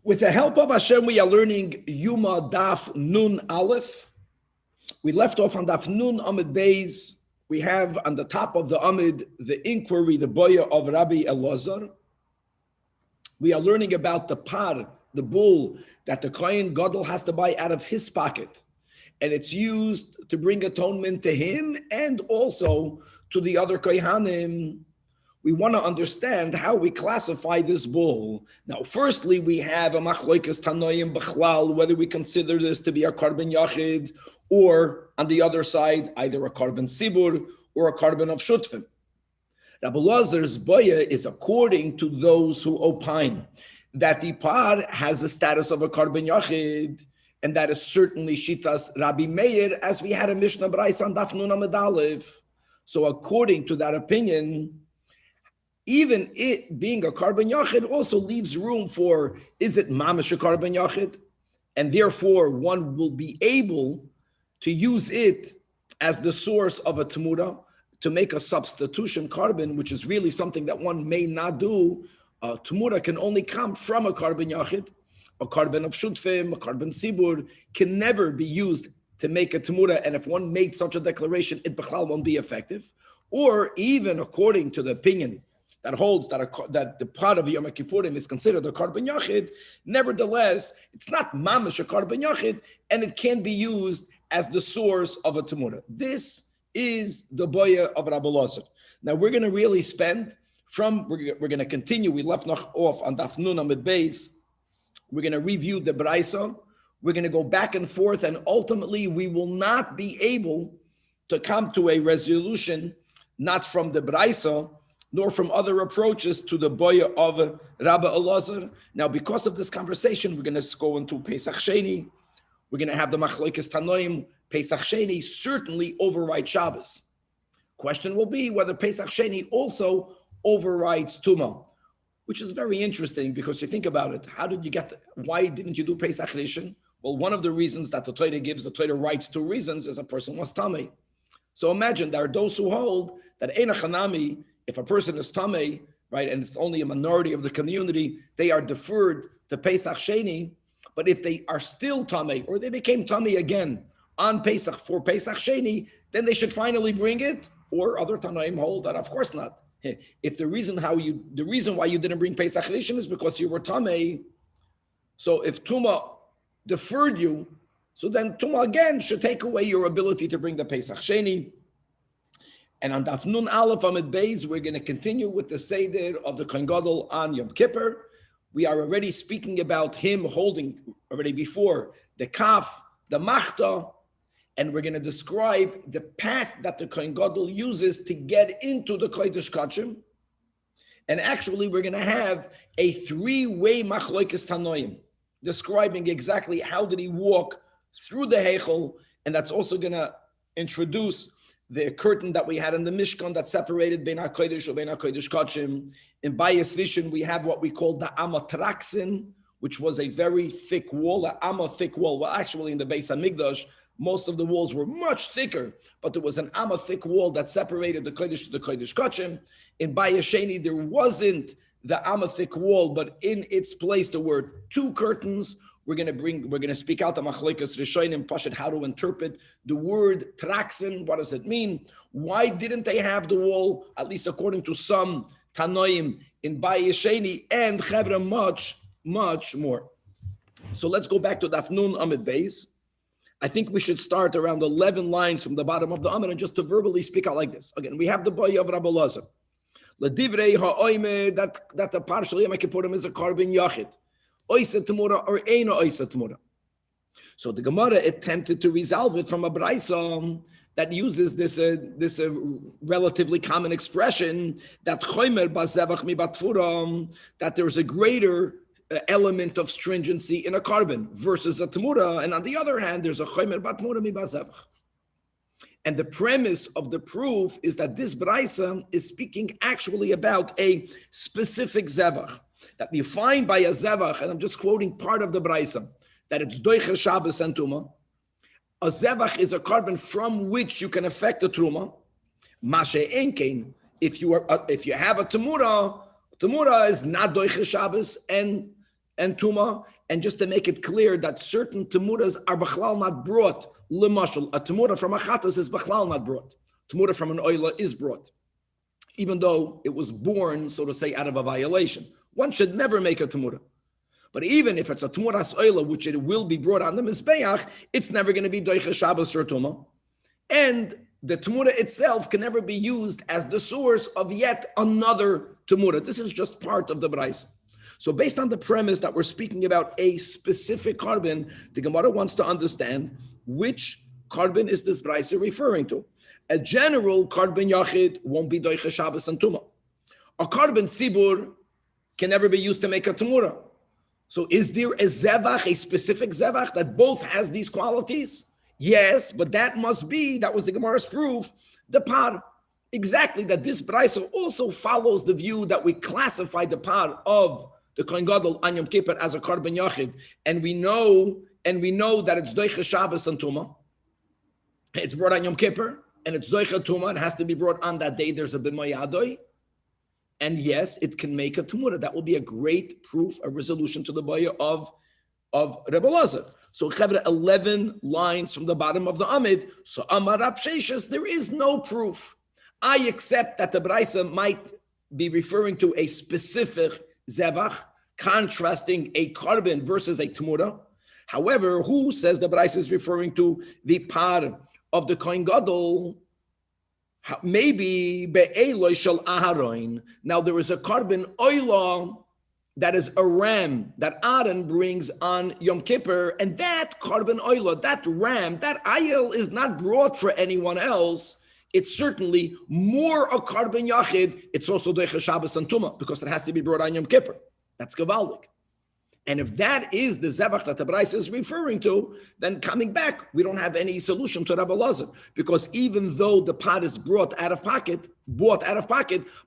With the help of Hashem, we are learning Yoma Daf Nun Aleph. We left off on Daf Nun Amid Beis. We have on the top of the Amid the inquiry, the boya of Rabbi Elazar. We are learning about the par, the bull that the Kohen Gadol has to buy out of his pocket. And it's used to bring atonement to him and also to the other Kohanim. We want to understand how we classify this bull. Now, firstly, we have a machloikas tanoim b'chlal, whether we consider this to be a korban yachid, or on the other side, either a korban sibur or a korban of shutfim. Rabbi Elazar's boya is according to those who opine that the par has the status of a korban yachid, and that is certainly shitas Rabbi Meir, as we had a Mishnah Brais on Daf Nun Amud Aleph. So according to that opinion, even it being a korban yachid also leaves room for, is it mamash a korban yachid? And therefore, one will be able to use it as the source of a temura to make a substitution korban, which is really something that one may not do. A temura can only come from a korban yachid. A korban of shutfim, a korban sibur can never be used to make a temura, and if one made such a declaration, it b'chlal won't be effective. Or even according to the opinion that holds that the part of Yom Kippurim is considered a korban yachid, nevertheless, it's not mamash a korban yachid, and it can be used as the source of a temura. This is the boya of Rabbi Elazar. Now we're going to really spend we're going to continue. We left off on Daf Nun Amud Beis. We're going to review the Braisa. We're going to go back and forth, and ultimately we will not be able to come to a resolution, not from the Braisa, nor from other approaches to the boya of Rabbi Elazar. Now, because of this conversation, we're going to go into Pesach Sheni. We're going to have the Machloikes Tanoim. Pesach Sheni certainly overrides Shabbos. Question will be whether Pesach Sheni also overrides Tumah, which is very interesting because you think about it. Why didn't you do Pesach Rishon? Well, one of the reasons that the Torah writes two reasons, is a person was Tamei. So imagine there are those who hold that Eina Chanami, if a person is Tamei, right, and it's only a minority of the community, they are deferred to Pesach Sheni. But if they are still Tamei, or they became Tamei again on Pesach for Pesach Sheni, then they should finally bring it. Or other Tanaim hold that, of course not. If the reason why you didn't bring Pesach Rishon is because you were Tamei, so if Tumah deferred you, so then Tumah again should take away your ability to bring the Pesach Sheni. And on Daf Nun Aleph Amid Beis, we're going to continue with the Seder of the Kohen Gadol on Yom Kippur. We are already speaking about him holding already before the kaf, the machta, and we're going to describe the path that the Kohen Gadol uses to get into the Kodesh Kachim. And actually, we're going to have a three-way machloikes tanoim, describing exactly how did he walk through the Heichel, and that's also going to introduce the curtain that we had in the Mishkan that separated Bein HaKodesh or Bein HaKodesh Kachim. In Bayis Rishon, we have what we call the Amatraxin, which was a very thick wall, an Amma thick wall. Well, actually, in the Beis HaMikdash, most of the walls were much thicker, but there was an Amma thick wall that separated the Kodesh to the Kodesh Kachim. In Bayis Sheni, there wasn't the Amma thick wall, but in its place, there were two curtains. We're going to speak out the Machlokas Rishonim Pashat, how to interpret the word Traxin. What does it mean? Why didn't they have the wall, at least according to some Tanoim, in Bayis Sheni, and Chevra much, much more. So let's go back to Daf Nun Amud Beis. I think we should start around 11 lines from the bottom of the Amud, and just to verbally speak out like this. Again, we have the boy of Rabbi Elazar. L'divrei ha'oimer, that the partial Yom Kippurim is a korban yachid. Oisa temura or eina oisa temura. So the Gemara attempted to resolve it from a Braisa that uses this relatively common expression that choimer bazevach mi batfuram, that there's a greater element of stringency in a korban versus a temura, and on the other hand, there's a choimer batmura mi bazevach. And the premise of the proof is that this Braisa is speaking actually about a specific zevach that you find by a zevach, and I'm just quoting part of the Braisa, that it's doicher Shabbos and Tumah. A zevach is a korban from which you can affect a truma. Mashe enkein, if you have a temura is not doicher Shabbos and and tuma, and just to make it clear that certain temuras are b'chlal not brought. L'mashal, a temura from a chatas is b'chlal not brought. Temura from an oila is brought, even though it was born, so to say, out of a violation. One should never make a temura. But even if it's a temuras oila, which it will be brought on the mizbeach, it's never going to be doicha Shabbos or tuma. And the temura itself can never be used as the source of yet another temura. This is just part of the braisa. So based on the premise that we're speaking about a specific carbon, the Gemara wants to understand which carbon is this braisa referring to. A general carbon yachid won't be doicha Shabbos and tuma. A carbon sibur can never be used to make a temura. So is there a zevach, a specific zevach that both has these qualities? Yes, but that must be, that was the Gemara's proof, the par. Exactly, that this braisa also follows the view that we classify the par of the Kohen Gadol on Yom Kippur as a carbon yachid, and we know that it's doicha Shabbos and tuma. It's brought on Yom Kippur, and it's doicha tuma. It has to be brought on that day. There's a b'mayadoi. And yes, it can make a temura. That will be a great proof, a resolution to the boya of Rebbe Lazar. So 11 lines from the bottom of the Amid. So Amar Rab Sheshes, there is no proof. I accept that the Braisa might be referring to a specific zevach, contrasting a carbon versus a temura. However, who says the Braisa is referring to the par of the Kohen Gadol? Maybe be'eloi shel Aharon. Now there is a carbon oila that is a ram that Aaron brings on Yom Kippur, and that carbon oila, that ram, that ayil is not brought for anyone else. It's certainly more a carbon yachid. It's also doicha Shabbos and tuma because it has to be brought on Yom Kippur. That's gavaldik. And if that is the zevach that the Braisa is referring to, then coming back, we don't have any solution to Rabbi Lazar, because even though the pot is bought out of pocket,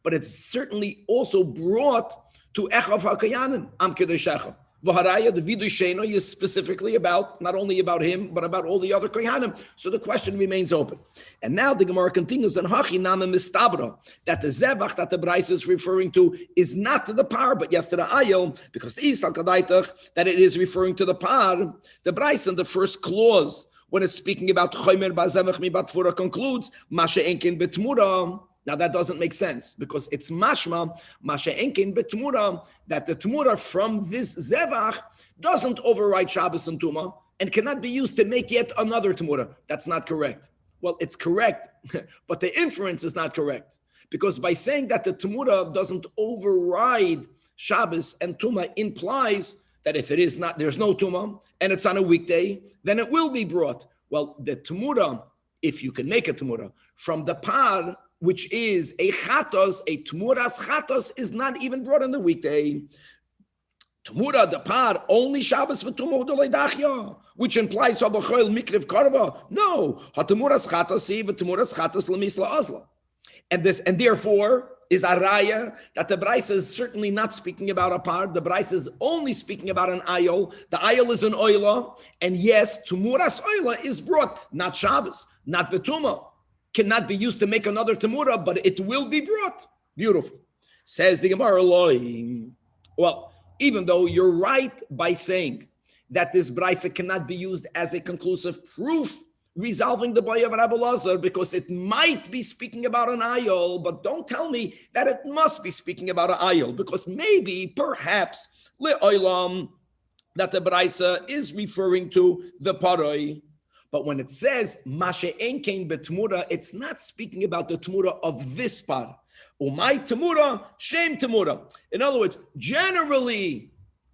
but it's certainly also brought to Echav HaKayanim, Am Kedushecha. V'haraya, the Vidu Sheno is specifically about, not only about him, but about all the other Kohanim. So the question remains open. And now the Gemara continues, and Hachi Name Mistabra, that the Zevach that the Braisa is referring to is not to the par, but yes to the Ayel, because the Isal Kadaitach, that it is referring to the par. The Braisa in the first clause, when it's speaking about Chomer Bazemach Mi Batfura, concludes, Masha Enkin Betmura. Now that doesn't make sense because it's mashma enkin betmura, that the tmura from this zevach doesn't override Shabbos and Tuma and cannot be used to make yet another tmura. That's not correct. Well, it's correct, but the inference is not correct, because by saying that the tmura doesn't override Shabbos and Tuma implies that if it is not, there's no Tuma and it's on a weekday, then it will be brought. Well, the tmura, if you can make a tmura from the par, which is a chatos, a tmuras chatos, is not even brought on the weekday. Tmura, the par, only Shabbos v'tumah d'leidachya, which implies habachoil mikriv karva. No, ha-tmuras chatos v'tmuras chatos l'misla azla. And therefore is a raya that the Braisa is certainly not speaking about a par. The Braisa is only speaking about an ayol. The ayol is an oila, and yes, tmuras oila is brought, not Shabbos, not betuma. Cannot be used to make another temura, but it will be brought. Beautiful. Says the Gemara Elohim. Well, even though you're right by saying that this Braisa cannot be used as a conclusive proof resolving the boy of Rabbi Lazar, because it might be speaking about an ayol, but don't tell me that it must be speaking about an ayol, because maybe, perhaps, le'olam, that the Braisa is referring to the paroi. But when it says Mashe Enkein betmura, it's not speaking about the temura of this par. Umay temura, shem temura. In other words, generally,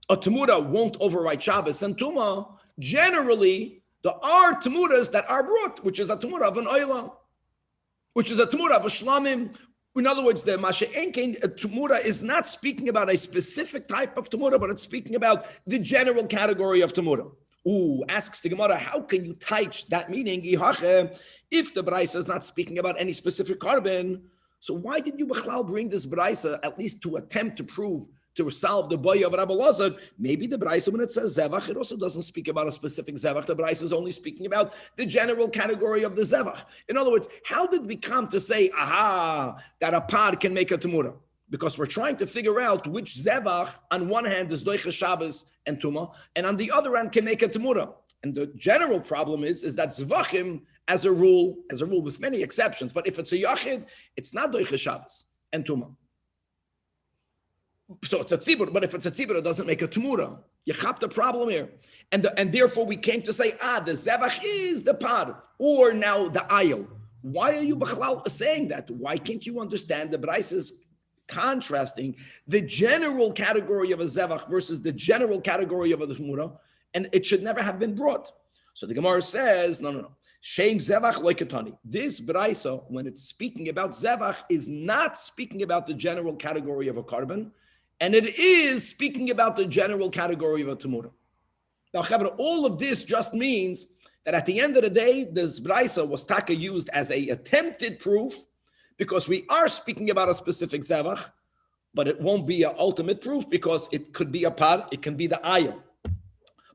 a temura won't override Shabbos and Tuma. Generally, there are temuras that are brought, which is a temura of an oila, which is a temura of a shlamim. In other words, the Mashe Enkein temura is not speaking about a specific type of temura, but it's speaking about the general category of temura. Asks the Gemara, how can you teach that meaning? If the Braisa is not speaking about any specific carbon, so why did you Bechlal bring this Braisa at least to attempt to prove, to resolve the boy of Rabbi Lazar? Maybe the Braisa, when it says Zevach, it also doesn't speak about a specific Zevach. The Braisa is only speaking about the general category of the Zevach. In other words, how did we come to say, that a par can make a Temura? because we're trying to figure out which zevach on one hand is doiches Shabbos and Tuma, and on the other hand can make a Temura. And the general problem is that zvachim, as a rule with many exceptions, but if it's a yachid, it's not doiches Shabbos and Tuma. So it's a tzibur, but if it's a tzibur, it doesn't make a Temura. You chop the problem here. And therefore we came to say, the zevach is the par, or now the ayo. Why are you b'chlal saying that? Why can't you understand the Brais is contrasting the general category of a zevach versus the general category of a Temura, and it should never have been brought. So the Gemara says, no. Shem zevach loikatani. This Braisa, when it's speaking about zevach, is not speaking about the general category of a carbon, and it is speaking about the general category of a Temura. Now, Chavra, all of this just means that at the end of the day, this Braisa was taka used as a attempted proof, because we are speaking about a specific zevach, but it won't be an ultimate proof because it could be a par, it can be the ayah.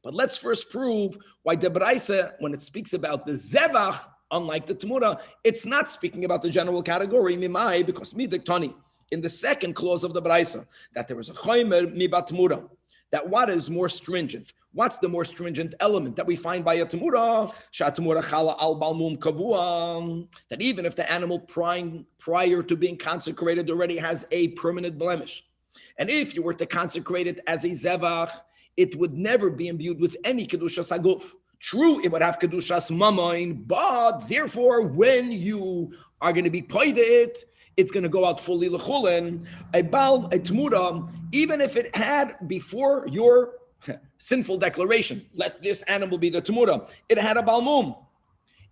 But let's first prove why the Braisa, when it speaks about the zevach, unlike the Temura, it's not speaking about the general category, mimai, because midiktani, in the second clause of the Braisa, that there is a choimer mibat Temura, that what is more stringent? What's the more stringent element that we find by a Temura? Shatemura chala al balmum kavua, that even if the animal prior to being consecrated already has a permanent blemish, and if you were to consecrate it as a zevach, it would never be imbued with any kedushas haguf. True, it would have kedushas mamain, but therefore, when you are going to be paid it, it's going to go out fully l'chulen. A Temura, even if it had before your sinful declaration, let this animal be the Temura, it had a balmum.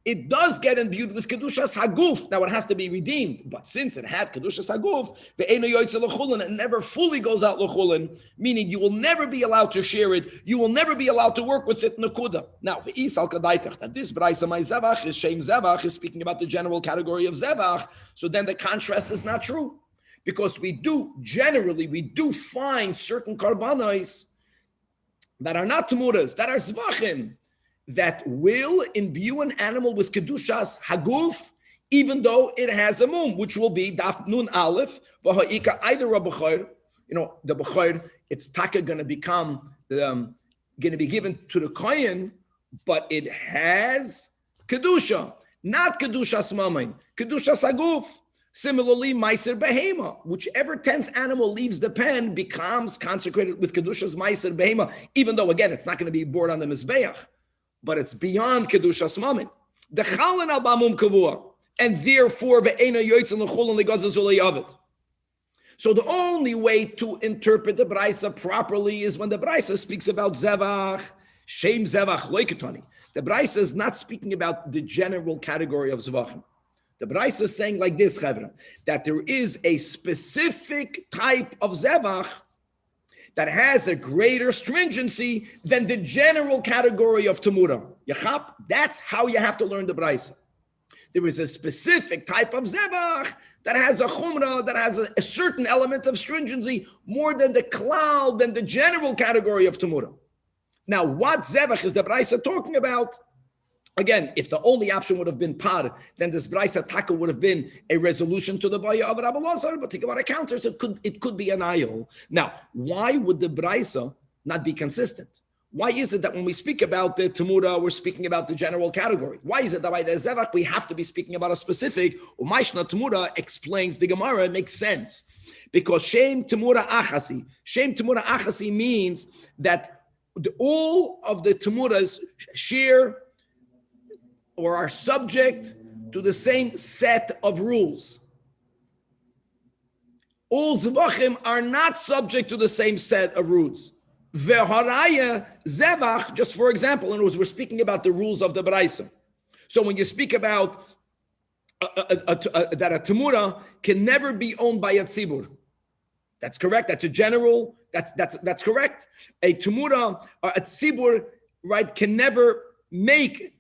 It does get imbued with kedushas haguf. Now it has to be redeemed, but since it had kedushas haguf, ve'eino yoytze l'chulen, it never fully goes out l'chulen, meaning you will never be allowed to share it. You will never be allowed to work with it nakuda. Now ve'isal kadaitach, that this braisa my zevach is shem zevach is speaking about the general category of zevach. So then the contrast is not true, because we do find certain karbanos that are not temuras, that are zvachim, that will imbue an animal with kedushas haguf, even though it has a mum, which will be daf nun aleph v'ha'ika, either a b'chor, the b'chor, it's taka going to become going to be given to the kohen, but it has kedusha, not kedushas mamain, kedushas haguf. Similarly, meiser behema, whichever 10th animal leaves the pen becomes consecrated with kedushas meiser behema, even though again it's not going to be bored on the mizbeach, but it's beyond kedushas mamin. The chalen al bamum kavua, and therefore ve'ena yoytzen l'chulen legazas uleyavet. So the only way to interpret the Braisa properly is when the Braisa speaks about zevach, shem zevach loikatani. The Braisa is not speaking about the general category of zevachim. The Braisa is saying like this, Chavra, that there is a specific type of zevach that has a greater stringency than the general category of Temura. Yachap, that's how you have to learn the Braisa. There is a specific type of zevach that has a chumrah, that has a certain element of stringency more than the klal, than the general category of Temura. Now, what zevach is the Braisa talking about? Again, if the only option would have been par, then this Braisa taka would have been a resolution to the baya of Rabbi Lazar, but think about a counter, so it could be an ayol. Now, why would the Braisa not be consistent? Why is it that when we speak about the Temura, we're speaking about the general category? Why is it that by the Zevach, we have to be speaking about a specific? Umayshna Temura explains the Gemara, it makes sense. Because Shem Temura Achasi means that all of the Temuras share or are subject to the same set of rules. All Zevachim are not subject to the same set of rules. Ve'haraya Zevach, just for example, in other words, we're speaking about the rules of the Braisa. So when you speak about that a Temura can never be owned by a Tzibur, that's correct. That's a general, that's correct. A Temura, a Tzibur, right, can never make.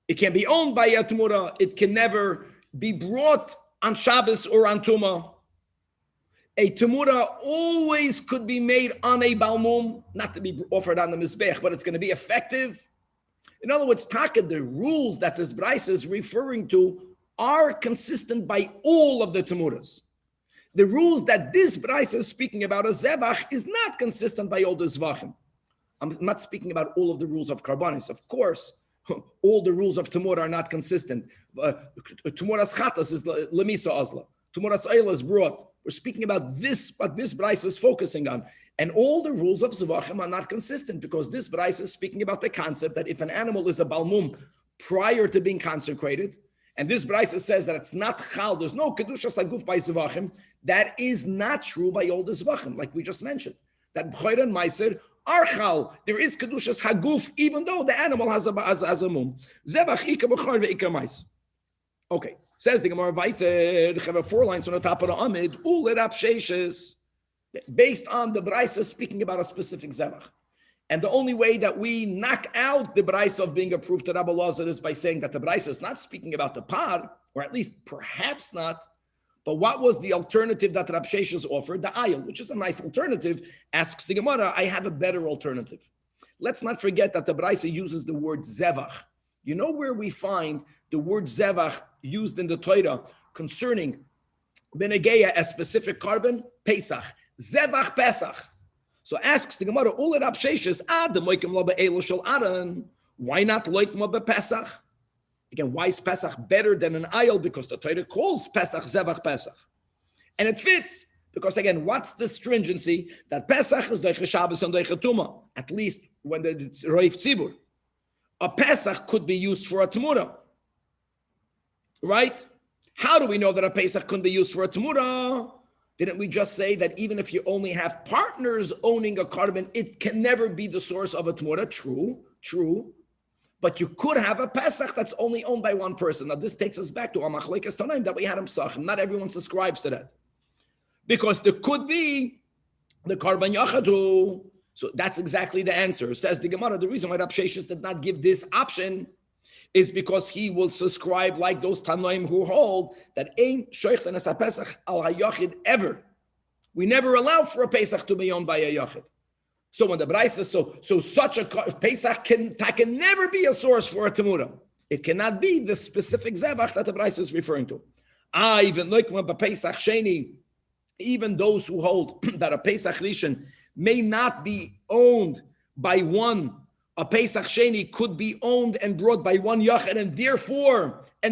It can be owned by a Temura. It can never be brought on Shabbos or on Tumah. A Temura always could be made on a Balmum, not to be offered on the Mizbech, but it's going to be effective. In other words, Taka, the rules that this Braisa is referring to are consistent by all of the Temuras. The rules that this Braisa is speaking about, a Zevach, is not consistent by all the Zvachim. I'm not speaking about all of the rules of Karbanis. Of course, all the rules of Temur are not consistent. Temuras Chatas is Lemisa Azla. Temuras Eila is brought. We're speaking about this, what this Braisa is focusing on. And all the rules of Zvachim are not consistent because this Braisa is speaking about the concept that if an animal is a Balmum prior to being consecrated, and this Braisa says that it's not Chal, there's no Kedushas Haguf by Zvachim, that is not true by all the Zvachim, like we just mentioned. That B'chayr and Meiser are Chal. There is Kedushas Haguf, even though the animal has a mum. Zevach Ika B'chayr ve'Ika Mais. Okay, says the Gemara Vayter, have 4 lines on the top of the Amid, Uler Apsheshes, based on the Braisa speaking about a specific Zevach. And the only way that we knock out the Braisa of being approved to Rabbi Lazar is by saying that the Braisa is not speaking about the par, or at least perhaps not. But what was the alternative that Rab Sheshes offered? The ayil, which is a nice alternative. Asks the Gemara, I have a better alternative. Let's not forget that the Braisa uses the word zevach. You know where we find the word zevach used in the Torah concerning benegeya, a specific carbon? Pesach. Zevach Pesach. So asks the Gemara, Ule Rab Sheshes, why not loik Pesach? Again, why is Pesach better than an ayil? Because the Torah calls Pesach Zevach Pesach. And it fits, because again, what's the stringency? That Pesach is Doiche Shabbos and Doiche Tumah, at least when it's Roif Tzibur. A Pesach could be used for a Temurah, right? How do we know that a Pesach couldn't be used for a Temurah? Didn't we just say that even if you only have partners owning a carbon, it can never be the source of a Temurah? True. But you could have a Pesach that's only owned by one person. Now this takes us back to a Machlekes Tanaim that we had in Psachim. Not everyone subscribes to that. Because there could be the Karban Yachadu. So that's exactly the answer. Says the Gemara, the reason why Rab Sheshes did not give this option is because he will subscribe like those Tanoim who hold that Ein Shoichten as a Pesach al HaYachid ever. We never allow for a Pesach to be owned by a Yachid. So when the Braisa so such a Pesach can never be a source for a Temurah. It cannot be the specific Zevach that the Braisa is referring to. Even like Pesach Sheni, even those who hold that a Pesach Rishon may not be owned by one. A Pesach Sheni could be owned and brought by one Yachid, and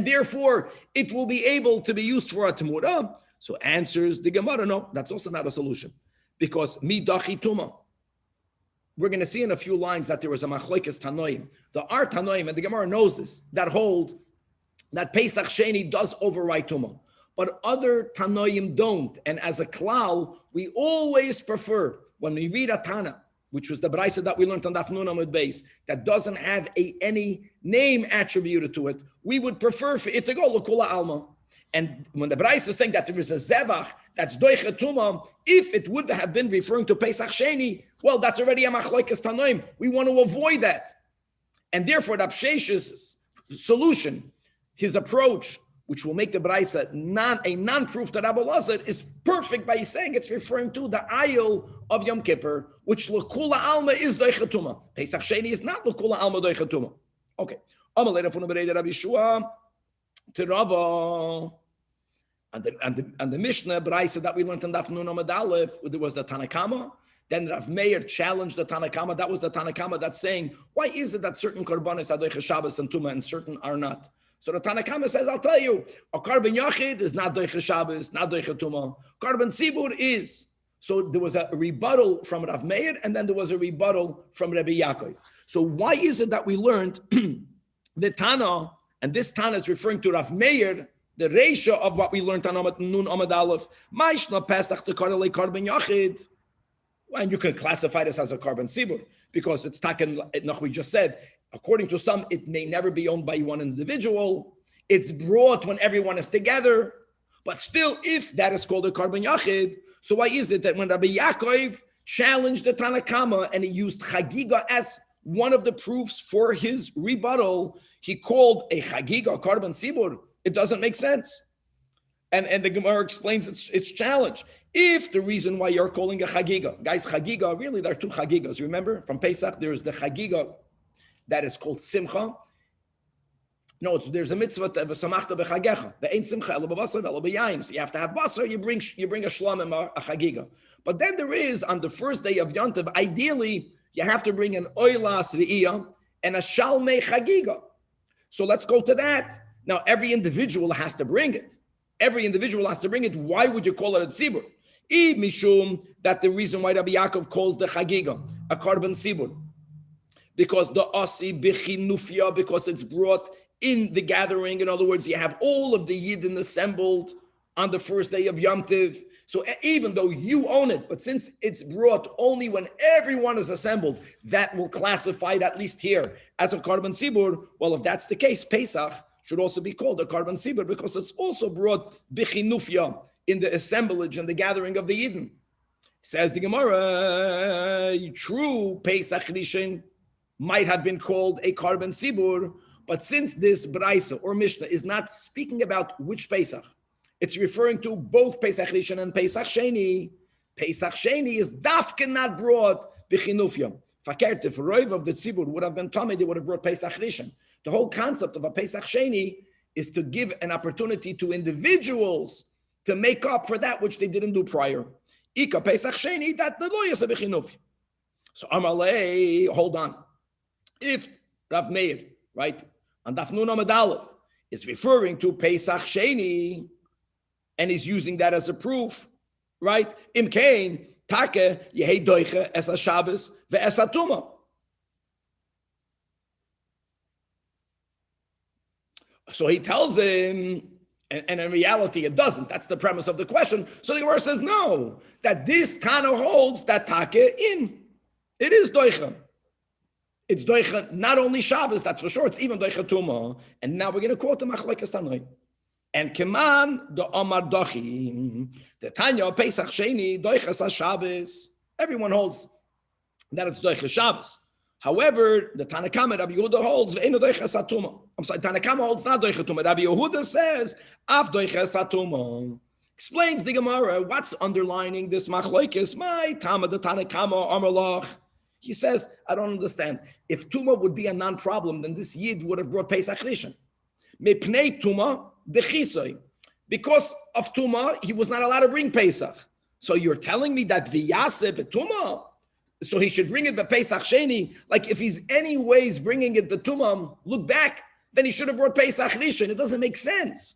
therefore it will be able to be used for a Temurah. So answers the Gemara, no, that's also not a solution. Because Midachi Tuma. We're going to see in a few lines that there was a Machlekes Tanoim. The Art Tanoim, and the Gemara knows this, that hold that Pesach Sheni does override Tuma. But other Tanoim don't. And as a klal, we always prefer, when we read a Tana, which was the Braisa that we learned on Daf Nun Amud Beis, that doesn't have any name attributed to it, we would prefer for it to go L'Kula Alma. And when the Braisa is saying that there is a Zevach that's Doiche Tumah, if it would have been referring to Pesach Sheni, well, that's already a Machlekes Tanoim. We want to avoid that. And therefore, Rab Shesh's solution, his approach, which will make the Braisa a non-proof to Rabbi Lazar, is perfect by saying it's referring to the ayil of Yom Kippur, which L'Kula Alma is Doiche Tumah. Pesach Sheni is not L'Kula Alma Doiche Tumah. Okay. Amalei Rav Huna Bereida Rabbi Yeshua to Rava. And the Mishnah Braisa that we learned in Daf Nun Amud Aleph, there was the Tanakama. Then Rav Meir challenged the Tanakama. That was the Tanakama that's saying, why is it that certain korbanos are doiche Shabbos and Tumah and certain are not? So the Tanakama says, I'll tell you, a carbon yachid is not doiche Shabbos, not doiche Tumah. Carbon sibur is. So there was a rebuttal from Rav Meir, and then there was a rebuttal from Rabbi Yaakov. So why is it that we learned the Tana, and this Tana is referring to Rav Meir, the ratio of what we learned on Nun Amud Aleph, Maishna Pesach to Karele Carbon Yachid. And you can classify this as a carbon sibur because it's taken, we just said, according to some, it may never be owned by one individual. It's brought when everyone is together. But still, if that is called a carbon yachid, so why is it that when Rabbi Yaakov challenged the Tanakama and he used chagiga as one of the proofs for his rebuttal, he called a chagiga a carbon sibur? It doesn't make sense. And the Gemara explains its challenge. If the reason why you're calling a chagiga, guys, chagiga, really there are two chagigas. Remember from Pesach, there's the chagiga that is called simcha. No, there's a mitzvah of samachta b'chagecha. The ain't simcha elo b'basar elo b'yayin. So you have to have basar. You bring a shlamim, a chagiga. But then there is on the first day of Yontiv. Ideally, you have to bring an oilas re'iyah and a shalmei chagiga. So let's go to that. Now every individual has to bring it. Every individual has to bring it. Why would you call it a tzibur? Mishum, that the reason why Rabbi Yaakov calls the chagiga a korban tzibur, because the asi b'chinufia, because it's brought in the gathering. In other words, you have all of the Yidden assembled on the first day of Yom Tiv. So even though you own it, but since it's brought only when everyone is assembled, that will classify it, at least here, as a korban sibur. Well, if that's the case, Pesach should also be called a korban sibur because it's also brought b'chinufia, in the assemblage and the gathering of the Yidden. Says the Gemara, true, Pesach Rishon might have been called a korban sibur, but since this Braisa or Mishnah is not speaking about which Pesach, it's referring to both Pesach Rishon and Pesach Sheni. Pesach Sheni is dafke not brought b'chinufya. Fakert, if Roiv of the Tzibur would have been Tomei, they would have brought Pesach Rishon. The whole concept of a Pesach Sheni is to give an opportunity to individuals to make up for that which they didn't do prior. Ika Pesach Sheni, that the lo yasa b'chinufya. So Amalei, hold on. If Rav Meir, right, and Daf Nun Amud Aleph is referring to Pesach Sheni, and he's using that as a proof, right? Im Kain, Take, Yehei Doiche, Es HaShabbos, Ve'es HaTuma. So he tells him, and in reality it doesn't. That's the premise of the question. So the Gemara says, no, that this Tana holds that Take in. It is Doiche. It's Doiche, not only Shabbos, that's for sure, it's even Doiche Tuma. And now we're going to quote the Machlokes Tanoi. And Keman, the Omar Dochi, the Tanya Pesach Sheni, Doiches HaShabbos. Everyone holds that it's Doiches Shabbos. However, the Tanakama, Rabbi Yehuda holds, Ve'enu Doiches HaTuma. I'm sorry, Tanakama holds not Doiches HaTuma. Rabbi Yehuda says, Av Doiches HaTuma. Explains the Gemara, what's underlining this Machlokes? My Tama, the Tanakama, Amalach. He says, I don't understand. If Tuma would be a non-problem, then this Yid would have brought Pesach Rishon. Mepnei Tuma, the because of Tuma, he was not allowed to bring Pesach. So you're telling me that V'yaseh Tuma, so he should bring it by Pesach Sheni. Like if he's anyways bringing it by Tuma, look back, then he should have brought Pesach Rishon. It doesn't make sense.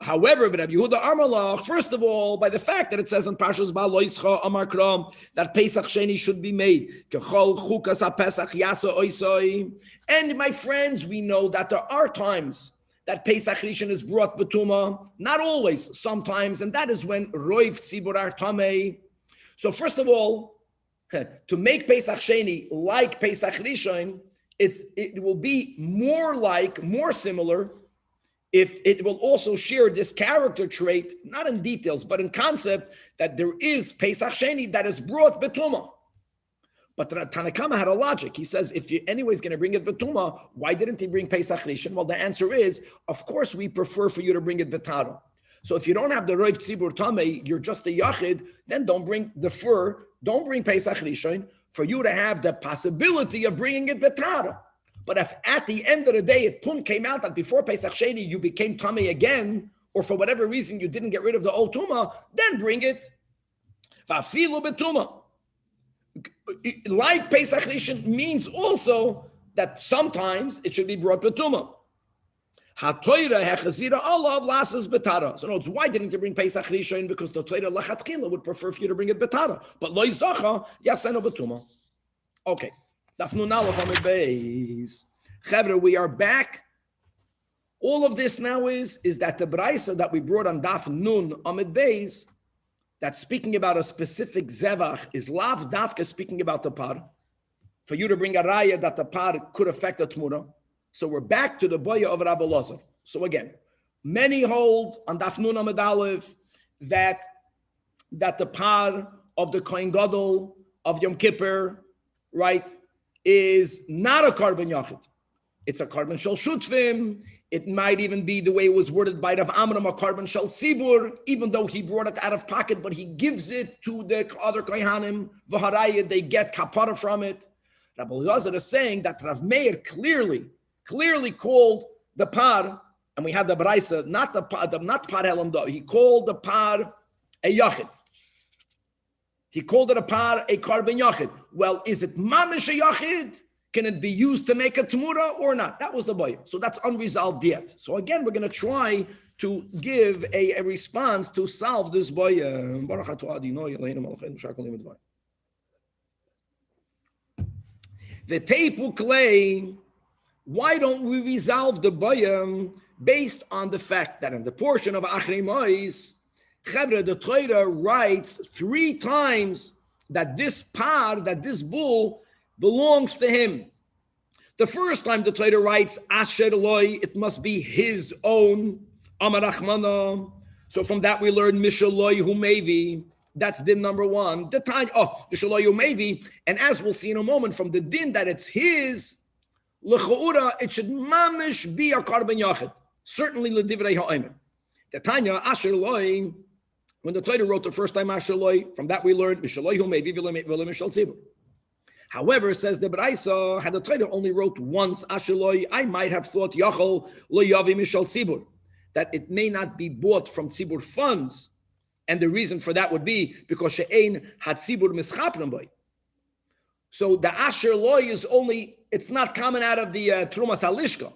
However, Rabbi Yehuda Amalach, first of all, by the fact that it says in Parshas Ba'aloischa Amar Kram that Pesach Sheni should be made, Kechol Chukas HaPesach Yasa Oisoi. And my friends, we know that there are times that Pesach Rishon is brought betuma, not always, sometimes, and that is when Roiv Tzibur Tamei. So first of all, to make Pesach Sheni like Pesach Rishon, it will be more similar, if it will also share this character trait, not in details, but in concept, that there is Pesach Sheni that is brought betuma. But Tanakama had a logic. He says, if you're anyways going to bring it betuma, why didn't he bring Pesach Rishon? Well, the answer is, of course, we prefer for you to bring it betara. So if you don't have the Roiv Tzibur Tamei, you're just a Yachid, then don't bring Pesach Rishon, for you to have the possibility of bringing it betara. But if at the end of the day, it came out that before Pesach Sheni, you became Tamei again, or for whatever reason you didn't get rid of the old Tuma, then bring it. Vafilu betuma. Like Pesach Rishon means also that sometimes it should be brought betuma. HaTorah hechazira olav lasas betara. So notice, why didn't you bring Pesach Rishon? Because the Torah lachatchila would prefer for you to bring it betara. But lo yizacha yasenu betuma. Okay. Daf Nun Aleph Amud Beis. Chevra, we are back. All of this now is that the Braisa that we brought on Daf Nun Amud Beis, that's speaking about a specific zevach, is lav dafka speaking about the par. For you to bring a raya that the par could affect the tmura. So we're back to the boya of Rabbi Lazar. So again, many hold on Daf Nun Amud Aleph that the par of the Kohen Gadol of Yom Kippur, right, is not a korban yachid. It's a korban shel shutfim. It might even be the way it was worded by Rav Amram, a korban shel tzibur, even though he brought it out of pocket, but he gives it to the other kohanim. V'haraya, they get kapara from it. Rabbi Elazar is saying that Rav Meir clearly called the par, and we had the Braisa, not par Helam, he called the par a Yachid. He called it a par, a Karben Yachid. Well, is it Mamish a Yachid? Can it be used to make a Tamura or not? That was the boy. So that's unresolved yet. So again, we're going to try to give a response to solve this boy. The tape clay. Why don't we resolve the bayam based on the fact that in the portion of Achrei Mois, the Torah writes 3 times that this par, that this bull, belongs to him. The first time the Torah writes Asher Loi, it must be his own. Amar Achmana. So from that we learn Mishaloi Humevi. That's din number 1. The time, Mishaloi Humevi, and as we'll see in a moment, from the din that it's his, L'chaura, it should mamish be a Karben Yachid. Certainly L'divrei Ha'omer. The Tanya Asher Loi. When the Torah wrote the first time Asher Loi, from that we learned Mishaloi Humevi v'lo Mishal Tzibur. However, says the Braisa, had the Torah only wrote once Asher Loi, I might have thought Yachol Lo Yavi Mishal Tzibur, that it may not be bought from Tzibur funds, and the reason for that would be because She'ein had Tzibur Mischaprim Boy. So the Asher Loi is only, it's not coming out of the Trumas Halishka.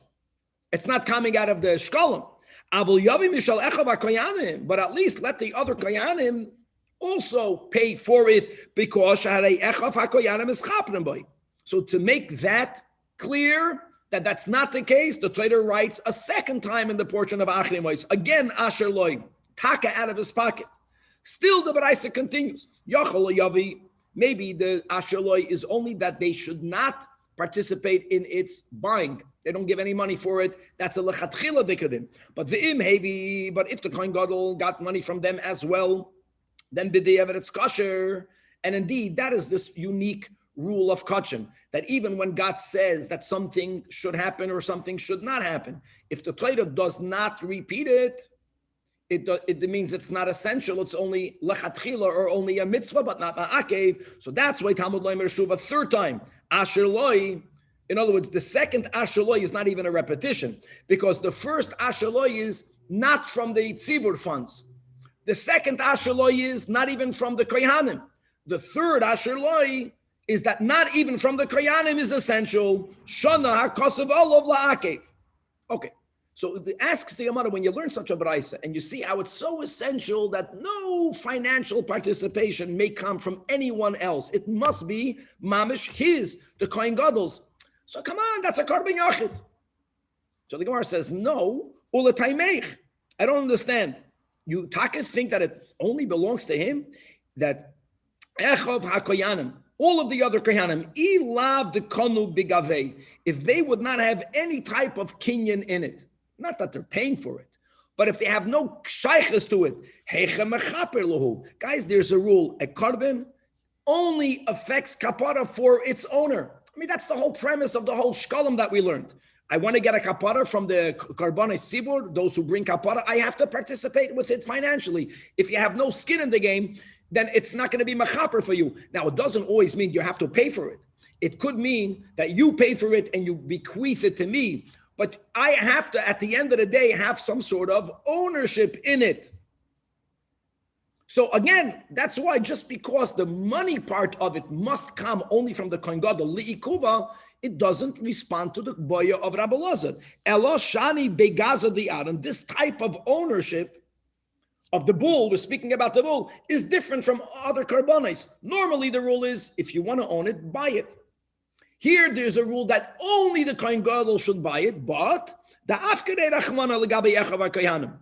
It's not coming out of the Shkolim. Avol Yavi Mishal Echav HaKoyanim, but at least let the other Koyanim also pay for it because Shaharei Echav HaKoyanim is Chaprim Boy. So to make that clear, that that's not the case, the Torah writes a second time in the portion of Achrei Mois. Again, Asher Loi, taka out of his pocket. Still the Braisa continues. Yachol Yavi, maybe the Asher Loi is only that they should not participate in its buying. They don't give any money for it. That's a lechatchila dekadin. But the heavy. But if the Kohen Gadol got money from them as well, then b'diavad it's kosher. And indeed, that is this unique rule of kachim, that even when God says that something should happen or something should not happen, if the Torah does not repeat it, it means it's not essential. It's only lechatchila or only a mitzvah, but not ma'akev. So that's why Talmud Leimer Shuv a third time. Asher Loi. In other words, the second Asher Loi is not even a repetition, because the first Asher Loi is not from the tzibur funds. The second Asher Loi is not even from the kohanim. The third Asher Loi is that not even from the kohanim is essential. Shana hakosav olav la'akev. Okay, so it asks the Yomara, when you learn such a Braisa and you see how it's so essential that no financial participation may come from anyone else, it must be mamish his, the Kohen Gadol's. So come on, that's a Karben Yachid. So the Gemara says, no, ula taimeich. I don't understand. You think that it only belongs to him? That Echav HaKoyanim, all of the other Koyanim, ilav the konu bigavei, if they would not have any type of kinyan in it, not that they're paying for it, but if they have no shaykhs to it, heichem mechaper lahu. Guys, there's a rule: a karben only affects kapara for its owner. I mean, that's the whole premise of the whole shkolim that we learned. I want to get a kapara from the karbanis sibur, those who bring kapara. I have to participate with it financially. If you have no skin in the game, then it's not going to be mechaper for you. Now, it doesn't always mean you have to pay for it. It could mean that you pay for it and you bequeath it to me. But I have to, at the end of the day, have some sort of ownership in it. So again, that's why just because the money part of it must come only from the Kohen Gadol, li'ikuva, it doesn't respond to the boya of Rabbi Lazar. Elo shani begaza di Aaron, this type of ownership of the bull, we're speaking about the bull, is different from other karbanis. Normally the rule is, if you want to own it, buy it. Here there's a rule that only the Kohen Gadol should buy it, but the afkerei rachmana legabe echav hakoyanim.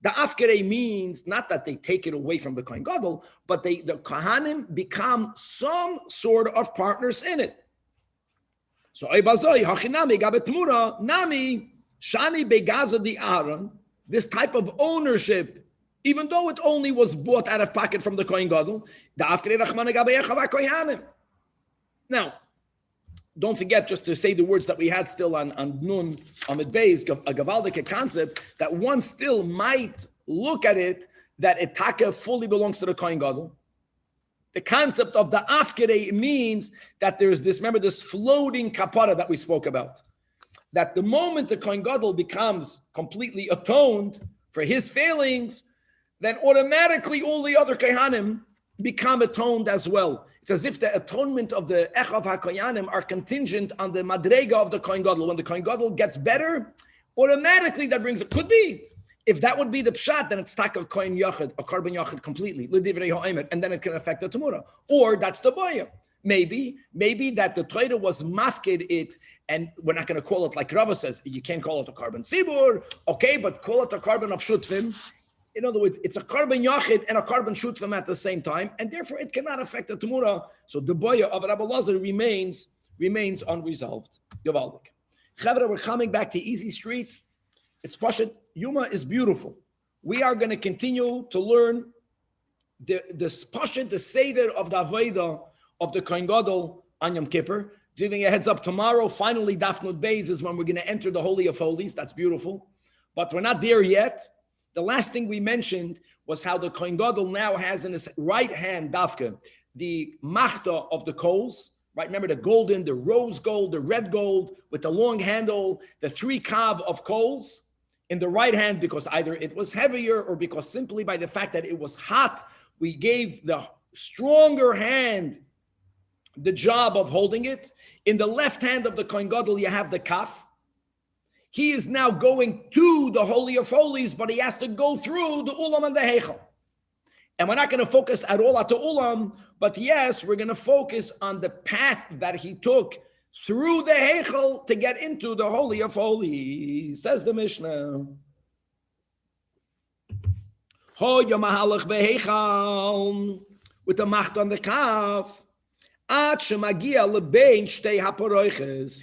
The afkerei means not that they take it away from the Kohen Gadol, but the Kohanim become some sort of partners in it. So Eibazoi, Hachinami, Gabetmura, Nami, Shani Begaza di Aaron, this type of ownership, even though it only was bought out of pocket from the Kohen Gadol, the afkerei rachmana legabe echav hakoyanim. Now, don't forget just to say the words that we had still on Nun Amid Beis, a Gavaldic concept that one still might look at it that a taka fully belongs to the Kohen Gadol. The concept of the afkerei means that there's this, remember this floating kapara that we spoke about. that the moment the Kohen Gadol becomes completely atoned for his failings, then automatically all the other Kohanim become atoned as well. It's as if the atonement of the Echav HaKoyanim are contingent on the Madrega of the Kohen Gadol. When the Kohen Gadol gets better, automatically that brings, it could be. If that would be the pshat, then it's tak a Kohen Yachid, a Karban Yachid completely, and then it can affect the Tamura. Or that's the Boya. Maybe that the Torah was mafkid it, and we're not going to call it like Rava says, you can't call it a Karban Sibur, okay, but call it a Karban of Shutfim. In other words, it's a Karban Yachid and a Karban Shutfim at the same time, and therefore it cannot affect the Tamura. So the Boya of Rabbi Lazar remains unresolved. Yavaldik. Chavra, we're coming back to Easy Street. It's Pashat. Yoma is beautiful. We are going to continue to learn the Pashat, the Seder of the Avodah of the Kohen Gadol on Yom Kippur. Giving a heads up, tomorrow, finally, Daf Nud Beis is when we're going to enter the Holy of Holies. That's beautiful. But we're not there yet. The last thing we mentioned was how the Kohen Gadol now has in his right hand, Dafka, the machta of the coals. Right, remember the golden, the rose gold, the red gold with the long handle, the 3 kav of coals in the right hand, because either it was heavier or because simply by the fact that it was hot, we gave the stronger hand the job of holding it. In the left hand of the Kohen Gadol, you have the kaf. He is now going to the Holy of Holies, but he has to go through the ulam and the heichal. And we're not going to focus at all at the ulam, but yes, we're going to focus on the path that he took through the heichal to get into the Holy of Holies. Says the Mishnah. Ho yamahalach beheichal, with the macht on the kaf.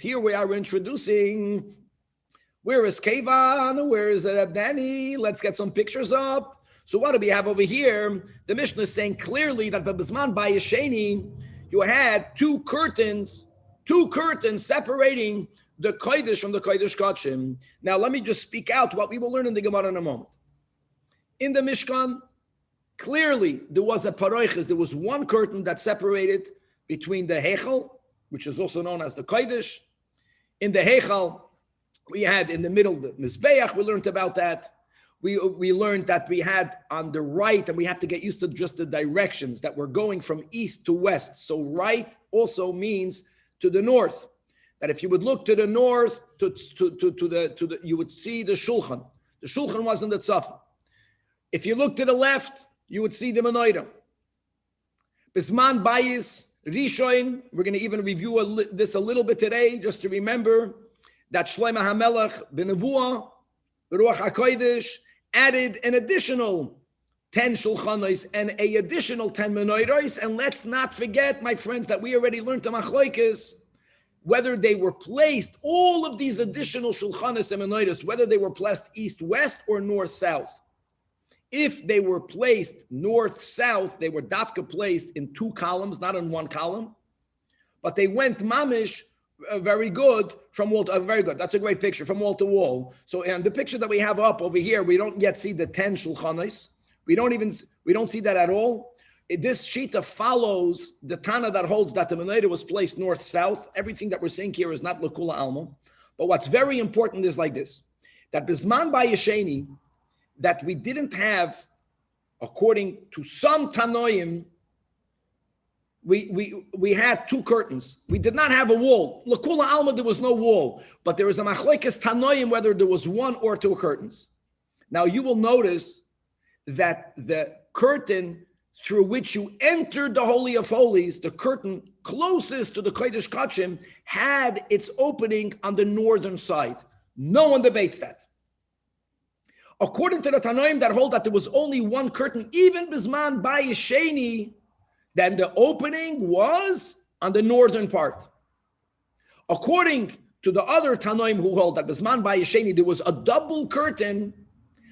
Here we are introducing, where is Kevan, where is Abdani? Let's get some pictures up. So what do we have over here? The Mishnah is saying clearly that Babizman by Yesheni, you had two curtains separating the Kodesh from the Kodesh Kachim. Now let me just speak out what we will learn in the Gemara in a moment. In the Mishkan, clearly there was a paroiches, there was one curtain that separated between the Heichal, which is also known as the Kodesh. In the Heichal, we had in the middle the Mizbeach, we learned about that. We learned that we had on the right, and we have to get used to just the directions, that we're going from east to west. So right also means to the north. That if you would look to the north, you would see the Shulchan. The Shulchan was in the Tzafah. If you look to the left, you would see the Menorah. Bisman Bayis, Rishoin, we're going to even review this a little bit today, just to remember that Shlomo HaMelech, B'Nevuah, Ruach HaKodesh, added an additional 10 shulchanos and an additional 10 menorahs. And let's not forget, my friends, that we already learned the machlokes, whether they were placed, all of these additional shulchanos and menorahs, whether they were placed east-west or north-south. If they were placed north-south, they were dafka placed in 2 columns, not in 1 column, but they went mamish, very good, from wall to very good. That's a great picture, from wall to wall. So in the picture that we have up over here, we don't yet see the 10 shulchanos. We don't see that at all. This shita follows the Tana that holds that the menorah was placed north-south. Everything that we're saying here is not L'Kula Alma. But what's very important is like this, that Bisman Bayesheni, that we didn't have, according to some Tanoim, we had 2 curtains. We did not have a wall. L'Kula Alma, there was no wall. But there was a machlekes Tanoim whether there was 1 or 2 curtains. Now you will notice that the curtain through which you entered the Holy of Holies, the curtain closest to the Kodesh Kachim, had its opening on the northern side. No one debates that. According to the Tanoim that hold that there was only 1 curtain, even Bisman Bayesheni, then the opening was on the northern part. According to the other Tanoim who hold that Bisman Bayesheni, there was a double curtain.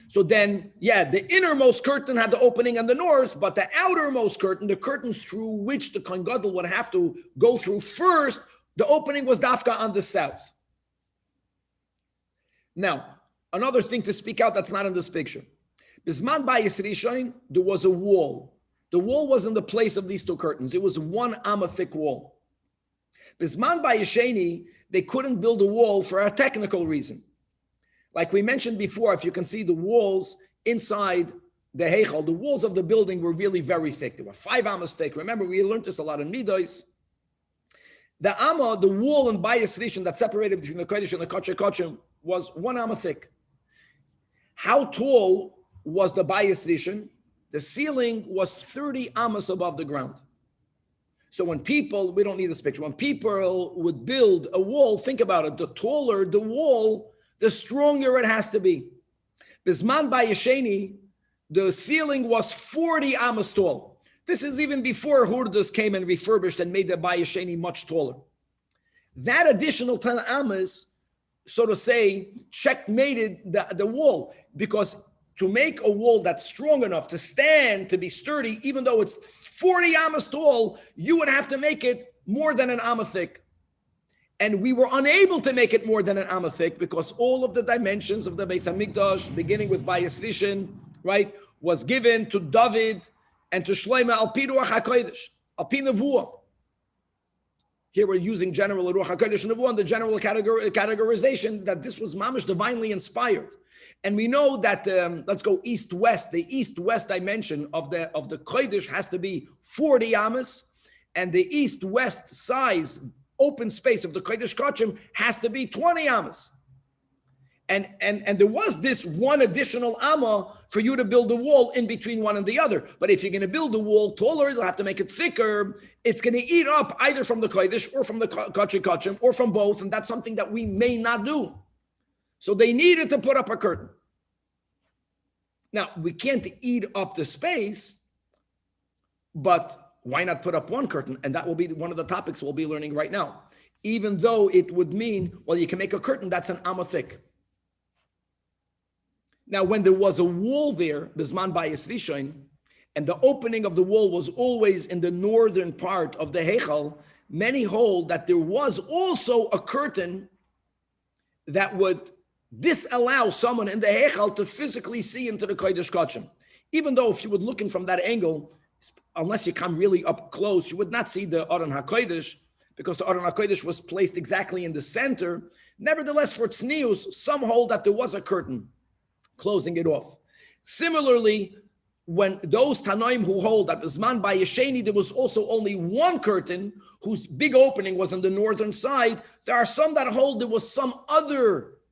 So then, the innermost curtain had the opening on the north, but the outermost curtain, the curtain through which the Kohen Gadol would have to go through first, the opening was dafka on the south. Now, another thing to speak out that's not in this picture. Bisman Bayis Rishon, there was a wall. The wall was in the place of these 2 curtains. It was 1 amma thick wall. Bisman Bayesheni, they couldn't build a wall for a technical reason. Like we mentioned before, if you can see the walls inside the Heichal, the walls of the building were really very thick. They were 5 amas thick. Remember, we learned this a lot in Midrash. The wall in Bayis Rishon that separated between the Kodesh and the Kodesh Kodshim was 1 amma thick. How tall was the Bayis Rishon? The ceiling was 30 amas above the ground. So when people, we don't need this picture, when people would build a wall, think about it, the taller the wall, the stronger it has to be. Bisman Bayesheni, the ceiling was 40 amas tall. This is even before Hurdas came and refurbished and made the Bayesheni much taller. That additional 10 amas, so to say, checkmated the wall, because to make a wall that's strong enough to stand, to be sturdy, even though it's 40 amas tall, you would have to make it more than an amma thick. And we were unable to make it more than an amma thick because all of the dimensions of the Beis HaMikdash, beginning with Bayis Rishon, right, was given to David and to Shlomo al pi Ruach HaKodesh, al pi Nevuah. Here we're using general Ruach HaKodesh Nevuah and the general categorization that this was mamish divinely inspired. And we know that, let's go east-west, the east-west dimension of the Kodesh has to be 40 amas, and the east-west size, open space of the Kodesh Kodshim has to be 20 amas. And there was this one additional amma for you to build a wall in between one and the other. But if you're going to build a wall taller, you'll have to make it thicker. It's going to eat up either from the Kodesh or from the Kodesh Kodshim or from both, and that's something that we may not do. So they needed to put up a curtain. Now, we can't eat up the space, but why not put up one curtain? And that will be one of the topics we'll be learning right now. Even though it would mean, well, you can make a curtain that's an amma thick. Now, when there was a wall there, Bisman Bayis Rishon, and the opening of the wall was always in the northern part of the Heichal, many hold that there was also a curtain that would disallow someone in the Heichal to physically see into the Kodesh Kodshim. Even though if you would look in from that angle, unless you come really up close, you would not see the Aron HaKodesh, because the Aron HaKodesh was placed exactly in the center. Nevertheless, for tznius, some hold that there was a curtain closing it off. Similarly, when those Tanoim who hold that Bisman Bayesheni, there was also only one curtain whose big opening was on the northern side, there are some that hold there was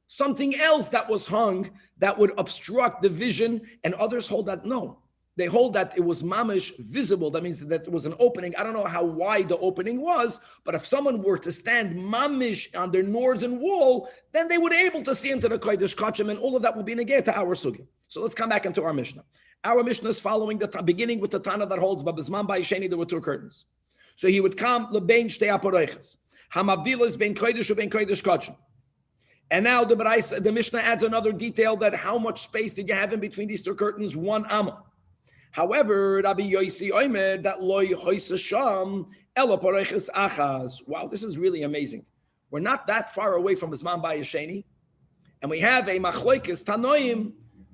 something else that was hung that would obstruct the vision, and others hold that no. They hold that it was mamish visible. That means that there was an opening. I don't know how wide the opening was, but if someone were to stand mamish on their northern wall, then they would be able to see into the Kodesh Kodshim, and all of that will be negate to our sugi. So let's come back into our Mishnah. Our Mishnah is following beginning with the Tana that holds, but Bisman Bayesheni, there were 2 curtains. So he would come lebein shtei aporoiches. Hamavdilas bein Kodesh ubein Kodesh Kodshim. And now the Mishnah adds another detail that how much space did you have in between these 2 curtains? 1 amma. However, Rabbi Yosi Omer that loy hoysasham ela pareches achas. Wow, this is really amazing. We're not that far away from Bisman Bayesheni, and we have a machloikes tanoim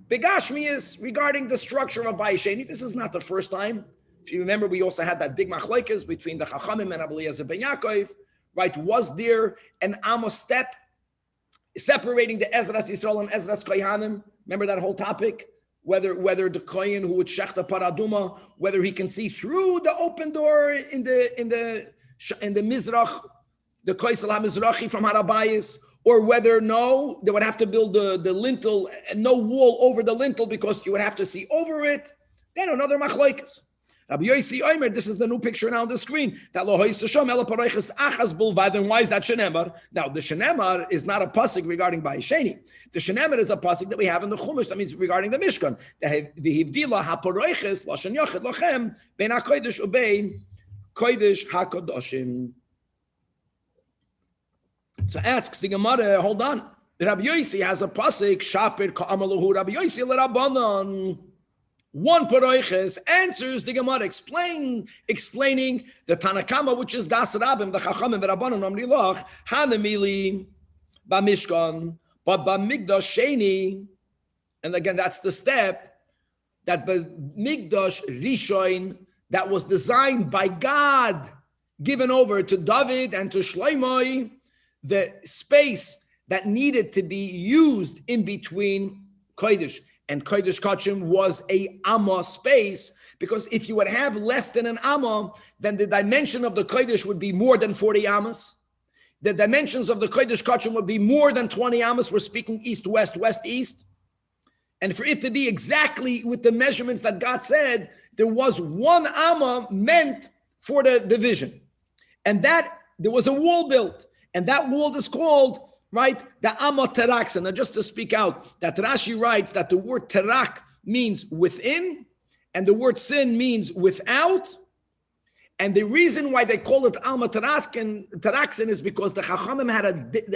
begashmius regarding the structure of Bayesheni. This is not the first time. If you remember, we also had that big machloikes between the Chachamim and Eliezer ben Yaakov. Right? Was there an amma step separating the Ezras Yisrael and Ezras Kohanim? Remember that whole topic? Whether the Kohen who would shech the paraduma, whether he can see through the open door in the Mizrach, the Koisel HaMizrachi from Harabayis, or whether no, they would have to build the lintel and no wall over the lintel because you would have to see over it. Then another machloikes. Rabbi Yosi Omer, this is the new picture now on the screen. That lohoisashom ela paroiches achas bulvad. And why is that shenemar? Now the shenemar is not a pasuk regarding Bayesheni. The shenemar is a pasuk that we have in the Chumash. That means regarding the Mishkan. V'hivdila haparoiches lashon yachid lochem ben hakodesh ubein kodesh hakodoshim. So asks the Gemara, hold on. Rabbi Yosi has a pasuk shapir ka'amaluhu Rabbi Yosi l'Rabbanan. One paroiches answers the Gemara, explaining the Tanakama, which is Das Rabim, the Chachamim, the Rabbanon, Amrilach, Hanemili, Bamishkan, but Bamigdash Sheni, and again, that's the step that Bamigdash Rishon that was designed by God given over to David and to Shlomo, the space that needed to be used in between Kodesh and Kodesh Kachim was a Amma space, because if you would have less than an Amma, then the dimension of the Kodesh would be more than 40 Ammas. The dimensions of the Kodesh Kachim would be more than 20 Ammas. We're speaking east-west, west-east. And for it to be exactly with the measurements that God said, there was one Amma meant for the division. And that, there was a wall built. And that wall is called, right, the Amma Terak. And just to speak out, that Rashi writes that the word Terak means within, and the word sin means without. And the reason why they call it Alma Teraksin is because the Chachamim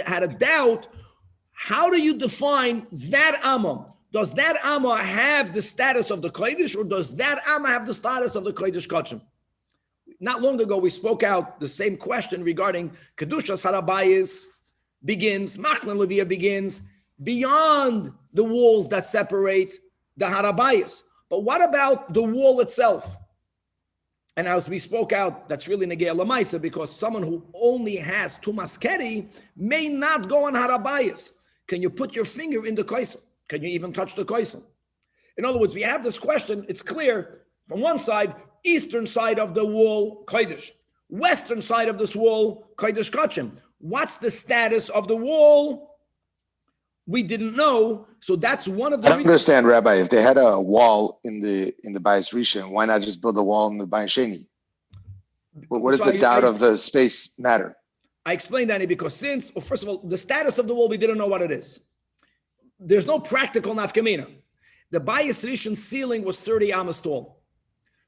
had a doubt. How do you define that Amma? Does that Amma have the status of the Kodesh, or does that Amma have the status of the Kodesh Kachim? Not long ago, we spoke out the same question regarding Kedushas Harabayis begins, Machlan Leviyah begins beyond the walls that separate the Harabayis. But what about the wall itself? And as we spoke out, that's really Negei Lamaisa, because someone who only has Tumas Keri may not go on Harabayis. Can you put your finger in the Koisel? Can you even touch the Koisel? In other words, we have this question. It's clear from one side, eastern side of the wall, Kodesh. Western side of this wall, Kodesh Kachim. What's the status of the wall? We didn't know. So that's one of the... I understand, Rabbi, if they had a wall in the Bayis Rishon, why not just build a wall in the Bayis Sheni? What does the doubt of the space matter? I explained that because since, well, first of all, the status of the wall, we didn't know what it is. There's no practical nafkamina. The Bayis Rishon ceiling was 30 amas tall.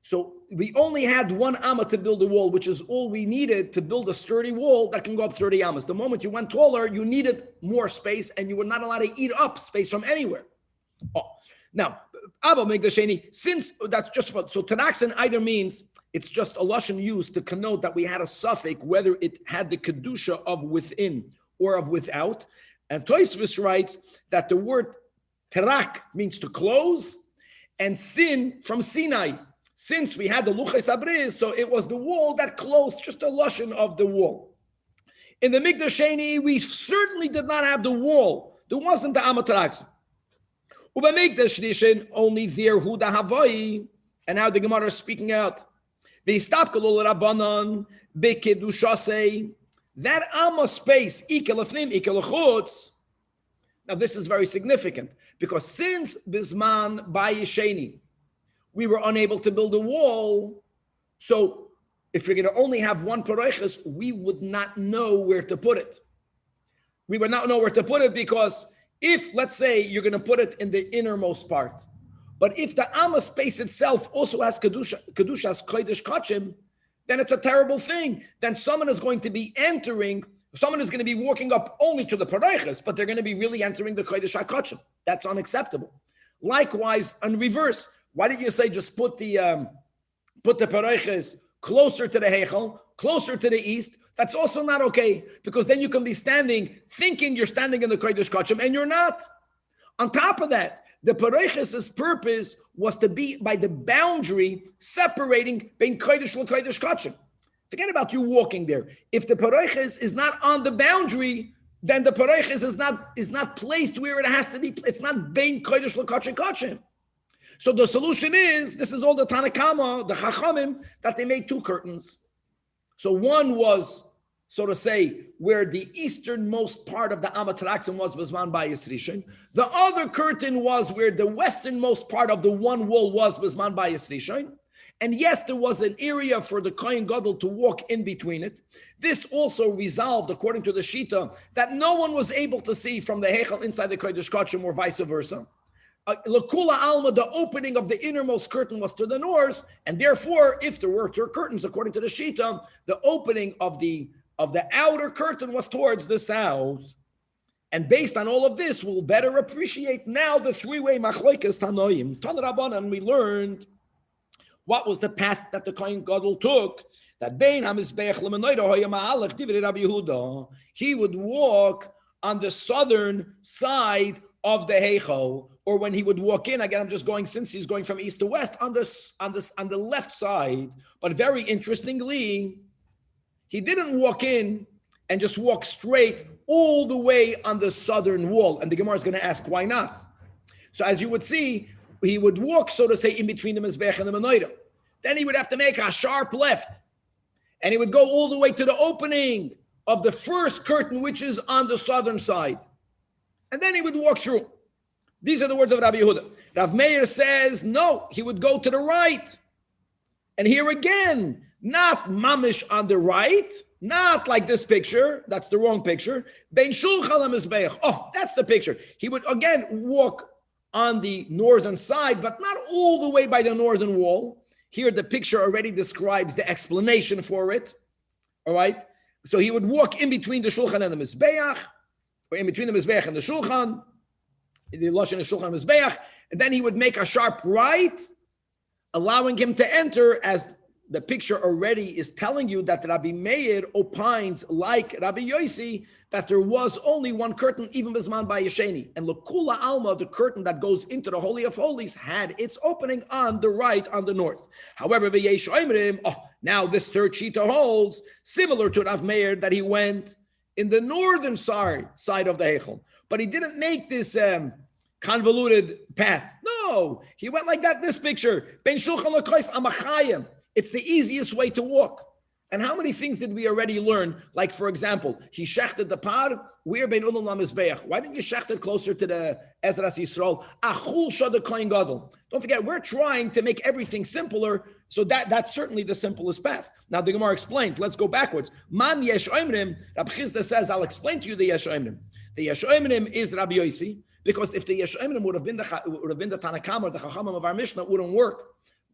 So we only had one amma to build a wall, which is all we needed to build a sturdy wall that can go up 30 amas. The moment you went taller, you needed more space, and you were not allowed to eat up space from anywhere. Now, Abba Migdasheni, since that's just for, so Tanach either means it's just a lashon used to connote that we had a suffix, whether it had the kedusha of within or of without. And Tosfos writes that the word terak means to close, and sin from Sinai. Since we had the Luchas Abriz, so it was the wall that closed, just a lashon of the wall. In the Mikdash Sheni, we certainly did not have the wall. There wasn't the Amatarax. Uba Mikdash Rishon, only there Huda Havai, and now the Gemara is speaking out. They stop Kalul Rabbanon, Bekedushase, that Amma space, Ikelafnim, Ikelachutz. Now this is very significant, because since Bisman Bayis Sheni, we were unable to build a wall. So if we're going to only have one paroiches, we would not know where to put it. We would not know where to put it, because if, let's say, you're going to put it in the innermost part, but if the Amma space itself also has Kedushas Kodesh Kachim, then it's a terrible thing. Then someone is going to be walking up only to the paroiches, but they're going to be really entering the Kodesh HaKachim. That's unacceptable. Likewise, in reverse, why didn't you say just put the paroiches closer to the Heichel, closer to the east? That's also not okay, because then you can be standing, thinking you're standing in the Kodesh Kachim, and you're not. On top of that, the paroiches' purpose was to be by the boundary separating between Kodesh and Kodesh Kachim. Forget about you walking there. If the paroiches is not on the boundary, then the paroiches is not placed where it has to be. It's not bein Kodesh l'Kachim Kachim. So the solution is, this is all the Tanakama, the Chachamim, that they made two curtains. So one was, so to say, where the easternmost part of the Amataraxim was Bisman Bayis Rishon. The other curtain was where the westernmost part of the one wall was Bisman Bayis Rishon. And yes, there was an area for the Kohen Gadol to walk in between it. This also resolved, according to the Shita, that no one was able to see from the Heichel inside the Kodesh Kachim or vice versa. Lakula Alma, the opening of the innermost curtain was to the north, and therefore, if there were two curtains, according to the Shita, the opening of the outer curtain was towards the south. And based on all of this, we'll better appreciate now the three-way Machlokes Tanoim. Tan Rabbanan, we learned what was the path that the Kohen Gadol took. That Bein HaMizbeach L'Menoida Hoya Ma'alech Divrei Rabbi Yehuda, he would walk on the southern side of the Heichel, or when he would walk in, again, I'm just going, since he's going from east to west, on the left side. But very interestingly, he didn't walk in and just walk straight all the way on the southern wall. And the Gemara is going to ask, why not? So as you would see, he would walk, so to say, in between the Mizbech and the Menorah. Then he would have to make a sharp left. And he would go all the way to the opening of the first curtain, which is on the southern side. And then he would walk through. These are the words of Rabbi Yehuda. Rav Meir says, no, he would go to the right. And here again, not mamish on the right, not like this picture. That's the wrong picture. Bein shulchan hamizbeach. Oh, that's the picture. He would again walk on the northern side, but not all the way by the northern wall. Here, the picture already describes the explanation for it. All right. So he would walk in between the shulchan and the mizbeach, or in between the mizbeach and the shulchan, the lashon the shulchan and mizbeach, and then he would make a sharp right, allowing him to enter, as the picture already is telling you that Rabbi Meir opines, like Rabbi Yossi, that there was only one curtain, even Bisman by Yesheni. And Lekula Alma, the curtain that goes into the Holy of Holies, had its opening on the right, on the north. However, V'yesh Oimrim, now this third shita holds, similar to Rav Meir, that he went in the northern side of the Heichel. But he didn't make this convoluted path. No, he went like that, this picture. Ben Shulchan L'Kois Amachayim. It's the easiest way to walk. And how many things did we already learn? Like, for example, he shechted the par, where ben ulam lamizbeach. Why didn't you shecht it closer to the Ezras Yisrael? Achul shada kohen gadol. Don't forget, we're trying to make everything simpler, so that's certainly the simplest path. Now, the Gemara explains. Let's go backwards. Man yesh oimrim. Rabbi Chizda says, I'll explain to you the yesh oimrim. The yesh oimrim is Rabbi Yossi, because if the yesh oimrim would have been the Tanach or the Chachamim of our Mishnah, it wouldn't work.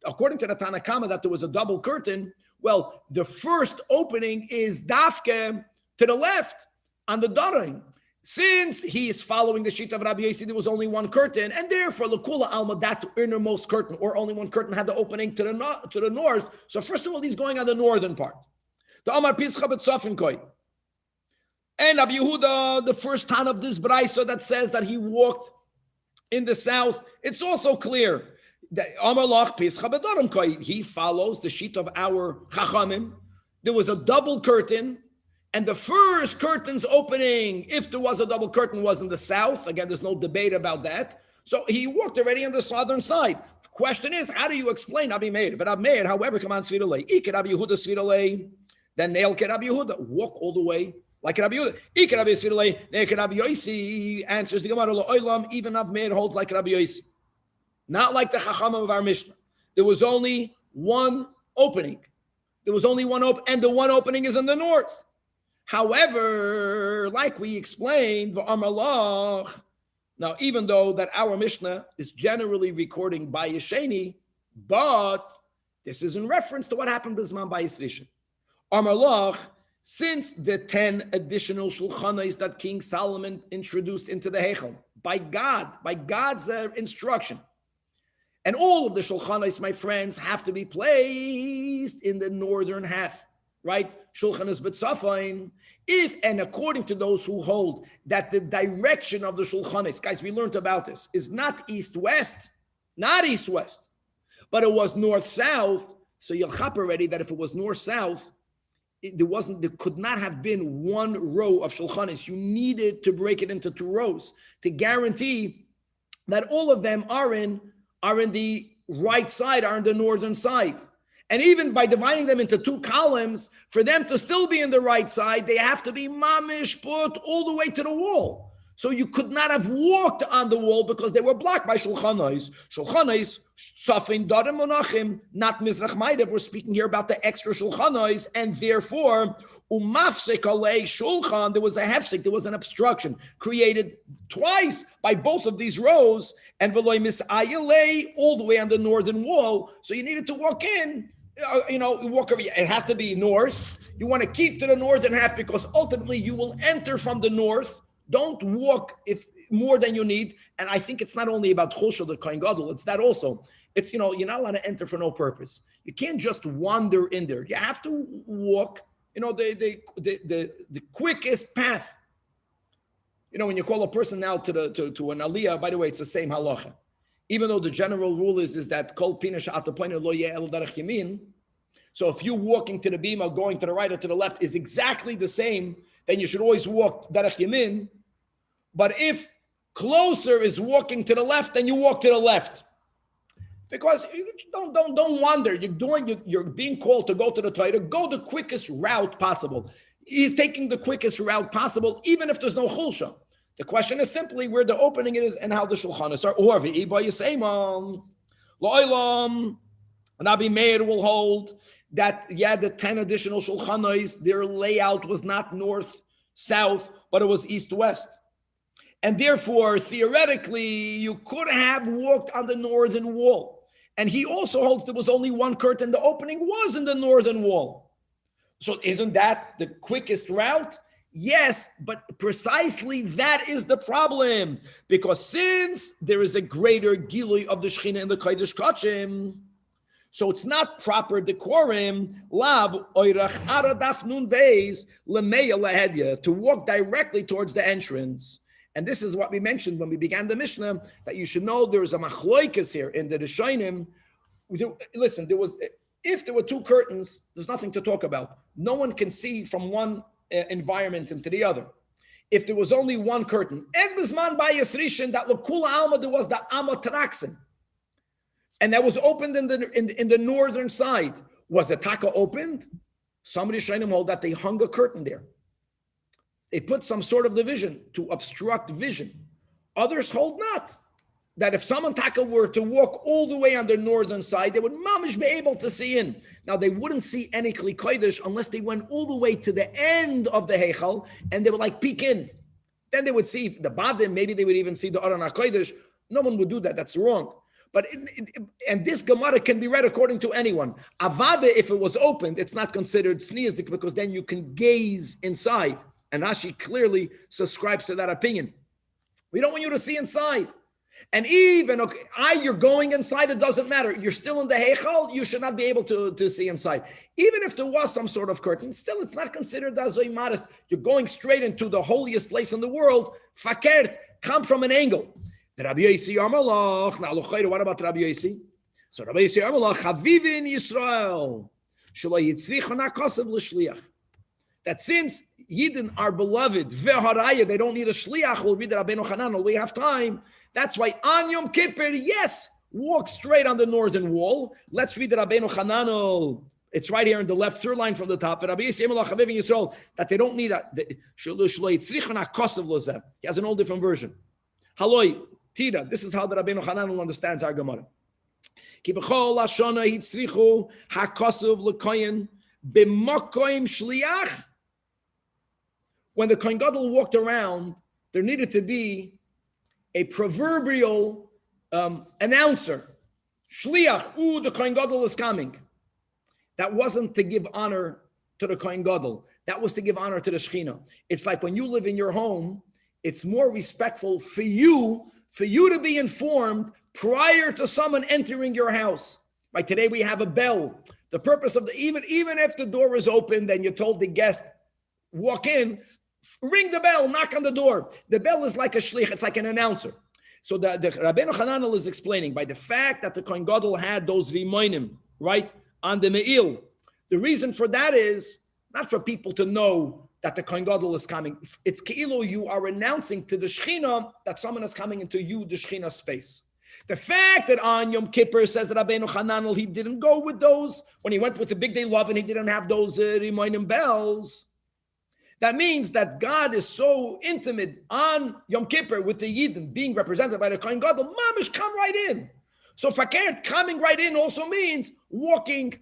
According to the Tanakh, that there was a double curtain. Well, the first opening is dafke to the left on the daring. Since he is following the sheet of Rabbi Yossi, there was only one curtain, and therefore Lekula Alma, that innermost curtain, or only one curtain, had the opening to the north. So first of all, he's going on the northern part. The Amar Pischa B'Tzafin Koi. And Rabbi Yehuda, the first tan of this brayso that says that he walked in the south, it's also clear. He follows the sheet of our Chachamim. There was a double curtain, and the first curtain's opening, if there was a double curtain, was in the south. Again, there's no debate about that. So he walked already on the southern side. The question is, how do you explain Rabbi Meir? But Rabbi Meir, however, come on, Sviralei. Ike Rabbi Yehuda Sviralei. Then Neil ke Rabbi Yehuda. Walk all the way like Rabbi Yehuda. Ike Rabbi Sviralei. Neil ke Rabbi Yossi. Answers the Gemara, even Rabbi Meir holds like Rabbi Yossi. Not like the Chachamim of our Mishnah. There was only one opening. There was only one opening, and the one opening is in the north. However, like we explained, now even though that our Mishnah is generally recording by Yesheni, but this is in reference to what happened Bisman by Yisrisha. Amalach, since the 10 additional shulchanos that King Solomon introduced into the Heichel, by God's instruction, and all of the shulchanos, my friends, have to be placed in the northern half, right? Shulchanos b'tzafain. If, and according to those who hold that the direction of the shulchanos, guys, we learned about this, is not east-west, but it was north-south. So you'll chop already that if it was north-south, there could not have been one row of shulchanos. You needed to break it into two rows to guarantee that all of them are in the right side, are in the northern side. And even by dividing them into two columns, for them to still be in the right side, they have to be mamish put all the way to the wall. So you could not have walked on the wall because they were blocked by shulchanos. Shulchanos, safin darim monachim, not mizrach ma'arev. We're speaking here about the extra shulchanos, and therefore, umafsek alei shulchan, there was a hefsek, there was an obstruction created twice by both of these rows, and v'loy misayalei, all the way on the northern wall. So you needed to walk in, walk over. It has to be north. You want to keep to the northern half because ultimately you will enter from the north. Don't walk if more than you need. And I think it's not only about chosha the kohen gadol, it's that also. It's, you're not allowed to enter for no purpose. You can't just wander in there. You have to walk, the quickest path. When you call a person now to an Aliyah, by the way, it's the same halacha. Even though the general rule is that kol pina she'ata poina lo yeh el derech yamin, So if you walking to the bima, going to the right or to the left is exactly the same, then you should always walk derech yamin. But if closer is walking to the left, then you walk to the left. Because you don't wander. You're being called to go to the Torah. Go the quickest route possible. He's taking the quickest route possible, even if there's no chulsha. The question is simply where the opening is and how the shulchanos are. Or Lo'ilam, Rabbi Meir will hold that, the 10 additional shulchanos, their layout was not north-south, but it was east-west. And therefore, theoretically, you could have walked on the northern wall. And he also holds there was only one curtain. The opening was in the northern wall. So isn't that the quickest route? Yes, but precisely that is the problem. Because since there is a greater gilui of the Shechina in the Kodesh Kachim, so it's not proper decorum, lav oirach aradaf nun beis lemeya lahedya, to walk directly towards the entrance. And this is what we mentioned when we began the Mishnah, that you should know there is a machloikas here in the Rishonim. Listen, if there were two curtains, there's nothing to talk about. No one can see from one environment into the other. If there was only one curtain, and bisman bayis rishon, that lekula alma, there was the amatraxin, and that was opened in the northern side. Was the taka opened? Some Rishonim hold that they hung a curtain there. They put some sort of division to obstruct vision. Others hold not. That if someone taka were to walk all the way on the northern side, they would mamish be able to see in. Now they wouldn't see any kli kodesh unless they went all the way to the end of the heichal and they would like peek in. Then they would see the badim, maybe they would even see the aron hakodesh. No one would do that. That's wrong. But and this Gemara can be read according to anyone. Avada, if it was opened, it's not considered sneezdik because then you can gaze inside. And Rashi clearly subscribes to that opinion. We don't want you to see inside. And even, you're going inside, it doesn't matter. You're still in the heichal, you should not be able to see inside. Even if there was some sort of curtain, still it's not considered as a modest. You're going straight into the holiest place in the world. Fakert, come from an angle. The Rabbi Yosi Amalach. Now, what about Rabbi Yosi? So Rabbi Yosi Amalach, Chavivin Yisrael, Shalai Yitzrich Hanakosav L'Shliach. That since Yidden are beloved, ve'haraya, they don't need a shliach. We'll read the Rabbeinu Hanan. We have time. That's why on Yom Kippur, yes, walk straight on the northern wall. Let's read the Rabbeinu Hanan. It's right here in the left third line from the top. That they don't need a. He has an old different version. Haloi Tira. This is how the Rabbeinu Hanan understands our Gemara. Kibachol Lashona Hitzrichu Hakosuv Lekoyin B'Makoim Shliach. When the Kohen Gadol walked around, there needed to be a proverbial announcer. Shliach, the Kohen Gadol is coming. That wasn't to give honor to the Kohen Gadol. That was to give honor to the Shechina. It's like when you live in your home, it's more respectful for you to be informed prior to someone entering your house. Like today we have a bell. The purpose of even if the door is open, then you're told the guest, walk in, ring the bell, knock on the door. The bell is like a shlich, it's like an announcer. So the Rabbeinu Hananel is explaining by the fact that the Kohen Gadol had those rimonim, right, on the me'il. The reason for that is not for people to know that the Kohen Gadol is coming. It's ke'ilu, you are announcing to the Shechina that someone is coming into you, the Shechina space. The fact that on Yom Kippur says that Rabbeinu Hananel, he didn't go with those, when he went with the Big Day Love and he didn't have those rimonim bells, that means that God is so intimate on Yom Kippur with the Yidden being represented by the Kohen Gadol, mamish, come right in. So fakert, coming right in also means walking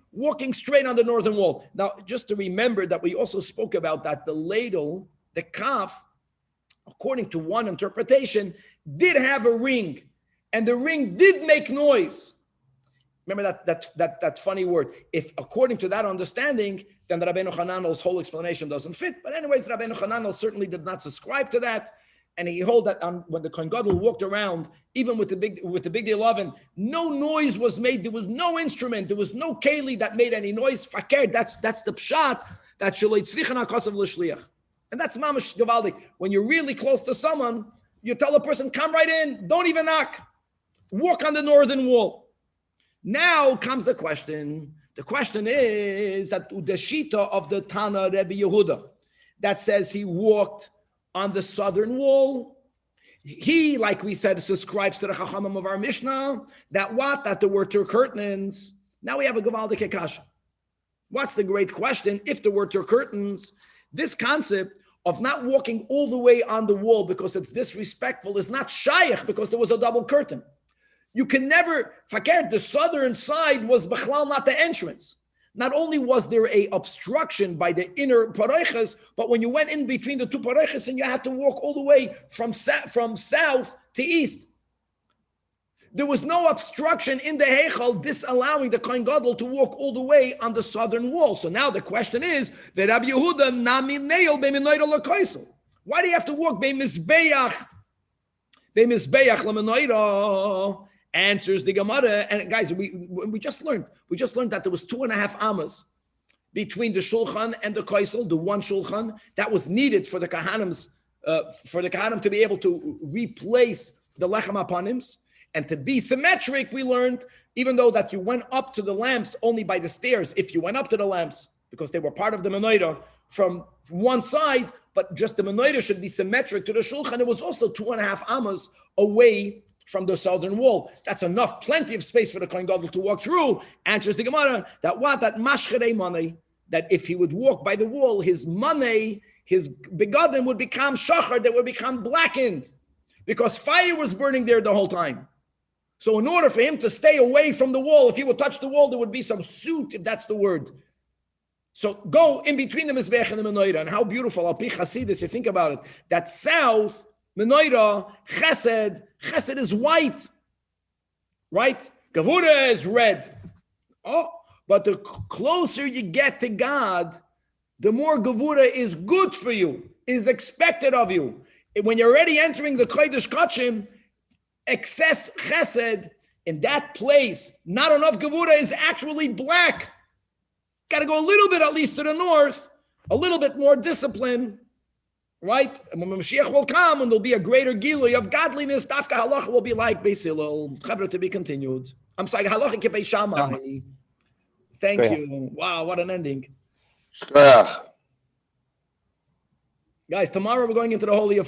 straight on the northern wall. Now, just to remember that we also spoke about that the ladle, the kaf, according to one interpretation, did have a ring, and the ring did make noise. Remember that funny word. If according to that understanding, then the Rabbeinu Hananel's whole explanation doesn't fit. But anyways, Rabbeinu Hananel certainly did not subscribe to that, and he held that when the Kohen Gadol walked around, even with the big day oven, no noise was made. There was no instrument. There was no keli that made any noise. Fakir. That's the pshat that shaloi tzricha hakasav l'shliach, and that's mamash gavaldik. When you're really close to someone, you tell a person, "Come right in. Don't even knock. Walk on the northern wall." Now comes the question. The question is that the shita of the Tana Rebbe Yehuda that says he walked on the southern wall. He, like we said, subscribes to the Chachamim of our Mishnah that there were two curtains. Now we have a Gavaldik Kasha. What's the great question? If there were two curtains, this concept of not walking all the way on the wall because it's disrespectful is not shaykh because there was a double curtain. You can never forget the southern side was Bechlal, not the entrance. Not only was there a obstruction by the inner pareiches, but when you went in between the two pareiches and you had to walk all the way from south to east. There was no obstruction in the Heichal disallowing the Kohen Gadol to walk all the way on the southern wall. So now the question is, why do you have to walk Be'mizbeach L'Menorah? Answers the Gemara. And guys, we just learned that there was 2.5 amas between the Shulchan and the Kaisel, the one Shulchan that was needed for the Kahanim to be able to replace the Lechem Apanims. And to be symmetric, we learned, even though that you went up to the lamps only by the stairs, if you went up to the lamps, because they were part of the menorah from one side, but just the menorah should be symmetric to the shulchan. It was also 2.5 amas away from the southern wall. That's enough, plenty of space for the Kohen Gadol to walk through. Answers the Gemara that mashcherei money, that if he would walk by the wall, his money, his begadim would become shachar, they would become blackened, because fire was burning there the whole time. So in order for him to stay away from the wall, if he would touch the wall, there would be some soot, if that's the word. So go in between the Mizbech and the Menorah. And how beautiful, Al Pi Chasidus, you think about it, that south, Menorah, Chesed is white, right? Gavura is red. Oh, but the closer you get to God, the more Gavura is good for you, is expected of you. When you're already entering the Kodesh Kachim, excess chesed in that place, not enough gevura is actually black. Got to go a little bit at least to the north, a little bit more discipline, right? And when Mashiach will come and there'll be a greater gilui of godliness, Dafka halacha will be like Beis Hillel. Chavra to be continued. I'm sorry, halacha kipei Shammai. Thank you. Wow, what an ending. Guys, tomorrow we're going into the Holy of